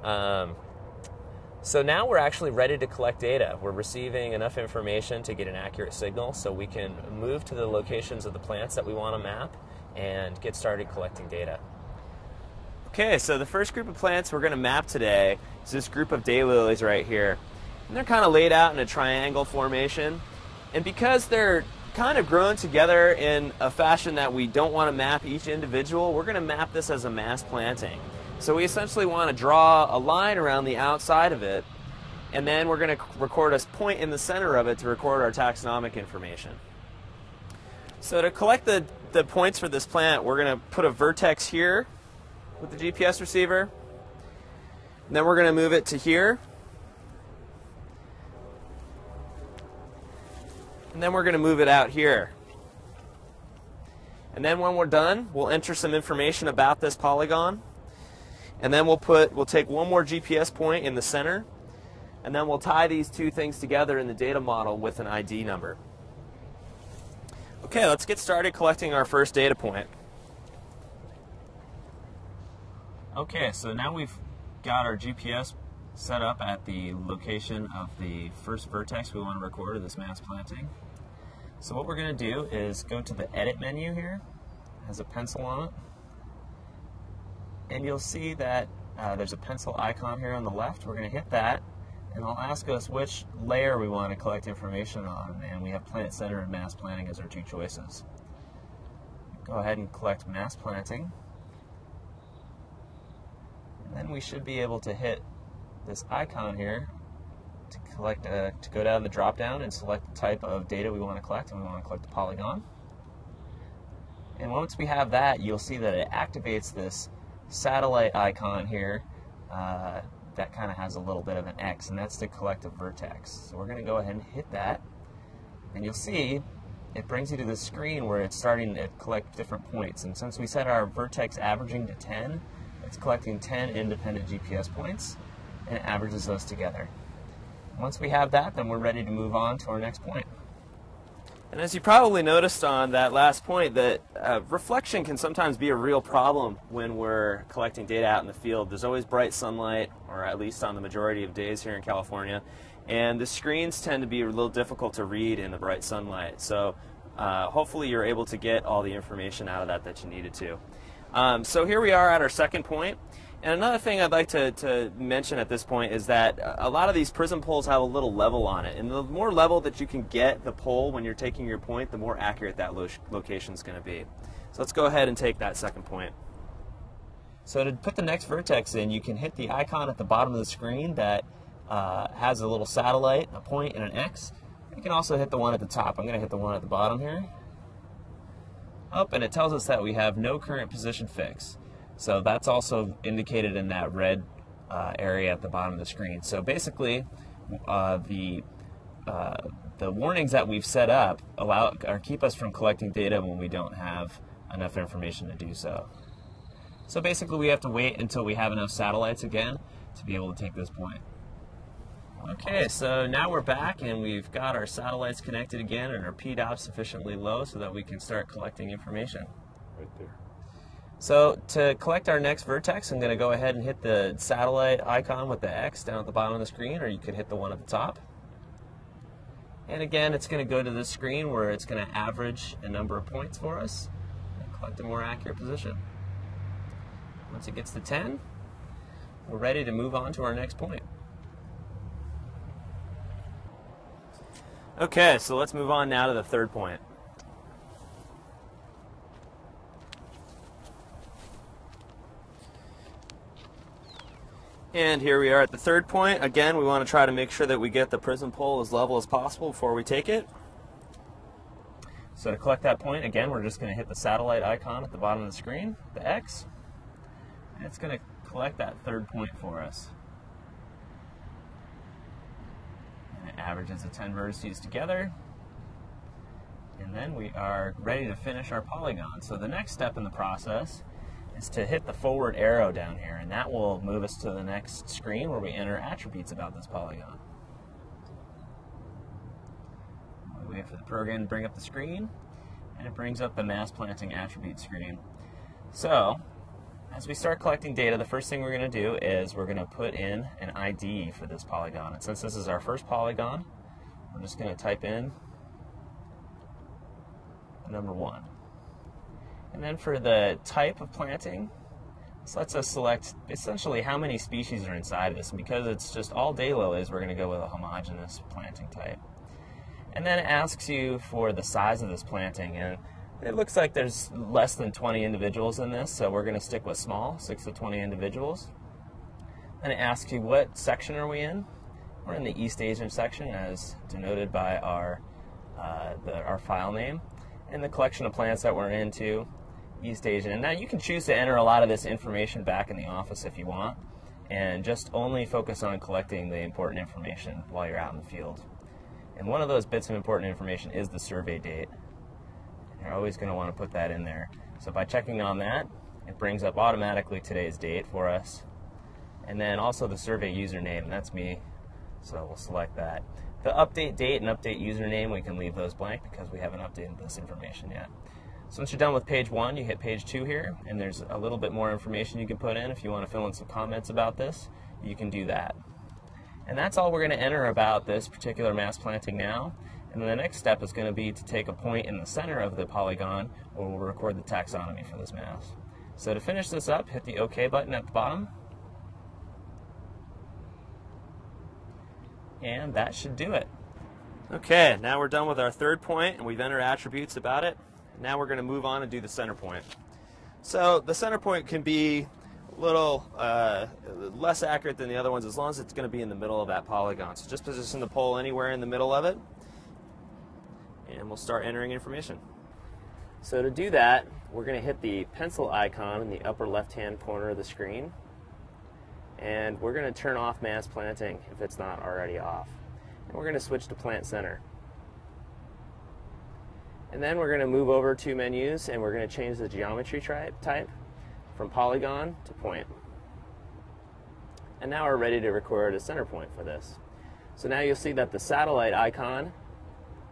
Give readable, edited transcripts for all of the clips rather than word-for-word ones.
So now we're actually ready to collect data. We're receiving enough information to get an accurate signal so we can move to the locations of the plants that we want to map and get started collecting data. Okay, so the first group of plants we're going to map today is this group of daylilies right here. And they're kind of laid out in a triangle formation. And because they're kind of grown together in a fashion that we don't want to map each individual, we're going to map this as a mass planting. So we essentially want to draw a line around the outside of it, and then we're going to record a point in the center of it to record our taxonomic information. So to collect the points for this plant, we're going to put a vertex here with the GPS receiver, and then we're going to move it to here, and then we're going to move it out here. And then when we're done, we'll enter some information about this polygon. And then we'll take one more GPS point in the center, and then we'll tie these two things together in the data model with an ID number. Okay, let's get started collecting our first data point. Okay, so now we've got our GPS set up at the location of the first vertex we want to record of this mass planting. So what we're going to do is go to the Edit menu here. It has a pencil on it. And you'll see that there's a pencil icon here on the left. We're going to hit that, and it'll ask us which layer we want to collect information on, and we have Plant Center and Mass Planting as our two choices. Go ahead and collect Mass Planting, and then we should be able to hit this icon here to go down the drop-down and select the type of data we want to collect, and we want to collect the polygon. And once we have that, you'll see that it activates this satellite icon here that kind of has a little bit of an X, and that's to collect a vertex. So we're going to go ahead and hit that, and you'll see it brings you to the screen where it's starting to collect different points. And since we set our vertex averaging to 10, it's collecting 10 independent GPS points, and it averages those together. Once we have that, then we're ready to move on to our next point. And as you probably noticed on that last point, that reflection can sometimes be a real problem when we're collecting data out in the field. There's always bright sunlight, or at least on the majority of days here in California, and the screens tend to be a little difficult to read in the bright sunlight. So hopefully you're able to get all the information out of that you needed to. So here we are at our second point. And another thing I'd like to mention at this point is that a lot of these prism poles have a little level on it. And the more level that you can get the pole when you're taking your point, the more accurate that location is going to be. So let's go ahead and take that second point. So to put the next vertex in, you can hit the icon at the bottom of the screen that has a little satellite, a point, and an X. You can also hit the one at the top. I'm going to hit the one at the bottom here. Up, and it tells us that we have no current position fix. So that's also indicated in that red area at the bottom of the screen. So basically, the warnings that we've set up keep us from collecting data when we don't have enough information to do so. So basically, we have to wait until we have enough satellites again to be able to take this point. Okay, so now we're back and we've got our satellites connected again and our PDOF sufficiently low so that we can start collecting information. Right there. So to collect our next vertex, I'm going to go ahead and hit the satellite icon with the X down at the bottom of the screen, or you could hit the one at the top. And again, it's going to go to this screen where it's going to average a number of points for us and collect a more accurate position. Once it gets to 10, we're ready to move on to our next point. Okay, so let's move on now to the third point. And here we are at the third point. Again, we want to try to make sure that we get the prism pole as level as possible before we take it. So to collect that point, again, we're just going to hit the satellite icon at the bottom of the screen, the X, and it's going to collect that third point for us. And it averages the 10 vertices together. And then we are ready to finish our polygon. So the next step in the process is to hit the forward arrow down here, and that will move us to the next screen where we enter attributes about this polygon. We wait for the program to bring up the screen, and it brings up the mass planting attribute screen. So As we start collecting data, the first thing we're going to do is we're going to put in an ID for this polygon. And since this is our first polygon, we're just going to type in number 1. And then for the type of planting, this lets us select essentially how many species are inside of this. And because it's just all daylilies, we're going to go with a homogeneous planting type. And then it asks you for the size of this planting. And it looks like there's less than 20 individuals in this, so we're going to stick with small, 6 to 20 individuals. Then it asks you what section are we in. We're in the East Asian section, as denoted by our file name, and the collection of plants that we're into, East Asian. And now you can choose to enter a lot of this information back in the office if you want, and just only focus on collecting the important information while you're out in the field. And one of those bits of important information is the survey date. You're always going to want to put that in there. So by checking on that, it brings up automatically today's date for us. And then also the survey username, and that's me, so we'll select that. The update date and update username, we can leave those blank because we haven't updated this information yet. So once you're done with page 1, you hit page 2 here, and there's a little bit more information you can put in. If you want to fill in some comments about this, you can do that. And that's all we're going to enter about this particular mass planting now. And then the next step is going to be to take a point in the center of the polygon where we'll record the taxonomy for this mass. So to finish this up, hit the OK button at the bottom. And that should do it. Okay, now we're done with our third point, and we've entered attributes about it. Now we're going to move on and do the center point. So the center point can be a little less accurate than the other ones as long as it's going to be in the middle of that polygon. So just position the pole anywhere in the middle of it, and we'll start entering information. So to do that, we're going to hit the pencil icon in the upper left-hand corner of the screen, and we're going to turn off mass planting if it's not already off. And we're going to switch to plant center. And then we're going to move over 2 menus, and we're going to change the geometry type from polygon to point. And now we're ready to record a center point for this. So now you'll see that the satellite icon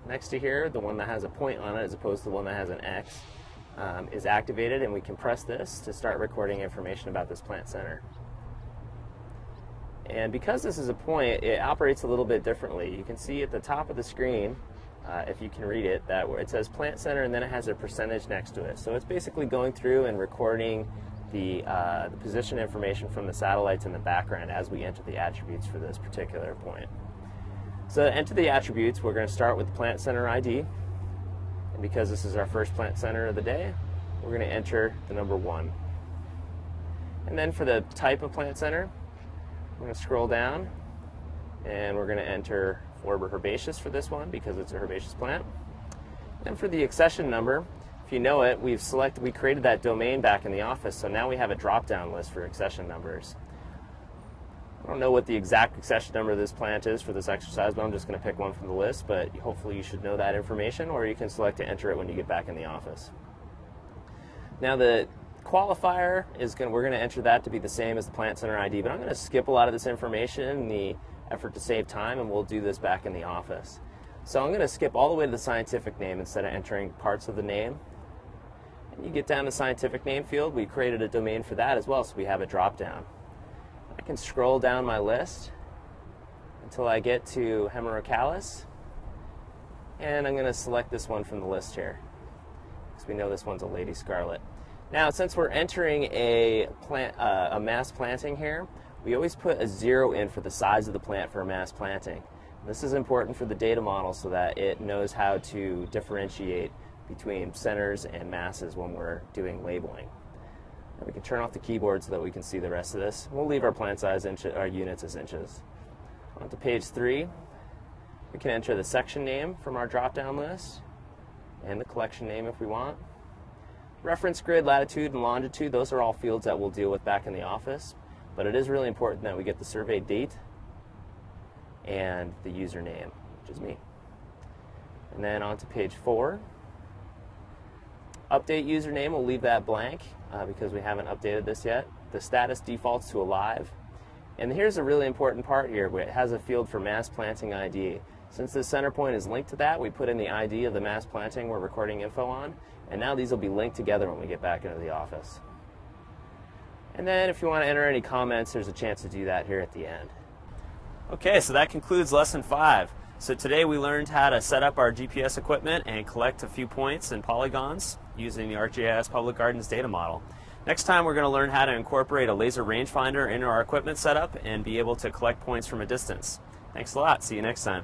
next to here, the one that has a point on it as opposed to the one that has an X, is activated, and we can press this to start recording information about this plant center. And because this is a point, it operates a little bit differently. You can see at the top of the screen, if you can read it, that where it says plant center and then it has a percentage next to it. So it's basically going through and recording the position information from the satellites in the background as we enter the attributes for this particular point. So to enter the attributes, we're going to start with the plant center ID. And because this is our first plant center of the day, we're going to enter the number 1. And then for the type of plant center, we're going to scroll down, and we're going to enter Forbor herbaceous for this one because it's a herbaceous plant. And for the accession number, if you know it, we created that domain back in the office, so now we have a drop-down list for accession numbers. I don't know what the exact accession number of this plant is for this exercise, but I'm just going to pick one from the list, but hopefully you should know that information, or you can select to enter it when you get back in the office. Now the qualifier is we're going to enter that to be the same as the plant center ID, but I'm going to skip a lot of this information in the effort to save time, and we'll do this back in the office. So I'm going to skip all the way to the scientific name instead of entering parts of the name. And you get down to the scientific name field, we created a domain for that as well, so we have a drop down. I can scroll down my list until I get to Hemerocalis, and I'm going to select this one from the list here because we know this one's a lady scarlet. Now, since we're entering a mass planting here, we always put a 0 in for the size of the plant for a mass planting. This is important for the data model so that it knows how to differentiate between centers and masses when we're doing labeling. And we can turn off the keyboard so that we can see the rest of this. We'll leave our plant size our units as inches. On to page 3, we can enter the section name from our drop-down list and the collection name if we want. Reference grid, latitude, and longitude, those are all fields that we'll deal with back in the office. But it is really important that we get the survey date and the username, which is me. And then on to page 4. Update username, we'll leave that blank because we haven't updated this yet. The status defaults to alive. And here's a really important part here, where it has a field for mass planting ID. Since the center point is linked to that, we put in the ID of the mass planting we're recording info on, and now these will be linked together when we get back into the office. And then if you want to enter any comments, there's a chance to do that here at the end. Okay, so that concludes lesson 5. So today we learned how to set up our GPS equipment and collect a few points and polygons using the ArcGIS Public Gardens data model. Next time we're going to learn how to incorporate a laser rangefinder into our equipment setup and be able to collect points from a distance. Thanks a lot. See you next time.